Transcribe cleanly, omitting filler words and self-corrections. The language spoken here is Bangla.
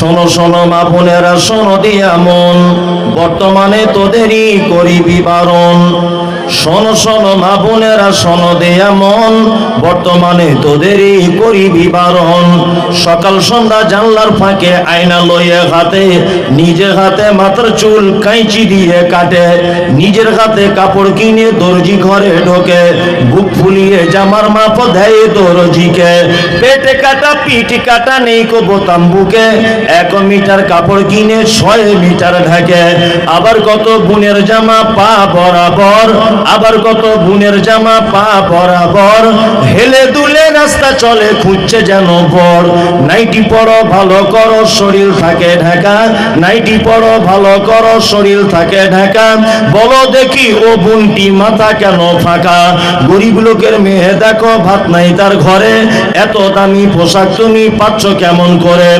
শোনো শোনো মা বোনেরা, শোনো দিয়া মন, বর্তমানে তোদেরই করিবি বারণ। শোনো শোনো মা বোনেরা, শোনো দিয়া মন, বর্তমানে তোদেরই করিবি বারণ। সকাল সন্ধ্যা জানলার ফাঁকে আয়না লইয়ে হাতে, নিজের হাতে মাথার চুল কাঁচি দিয়ে কাটে, নিজের হাতে কাপড় কিনে দর্জি ঘরে ঢোকে, বুক ফুলিয়ে জামার মাপ দেয় দর্জিকে। পেটে কাটা পিঠ কাটা নেই কো বোতাম বুকে, 1 মিটার কাপড় কিনে 6 মিটার ঢাকে। আবার কত বুনের জামা পা বরাবর, আবার কত বুনের জামা পা বরাবর, হেলে দুলে রাস্তা চলে খুঁজছে যেন বর। নাইটি পরো ভালো করো শরীর থাকে ঢাকা, নাইটি পরো ভালো করো শরীর থাকে ঢাকা। বলো দেখি ও বুনটি মাথা কেন ফাঁকা? গরিব লোকের মেয়ে দেখো ভাত নাই তার ঘরে, এত দামি পোশাক তুমি পাচ্ছ কেমন করে?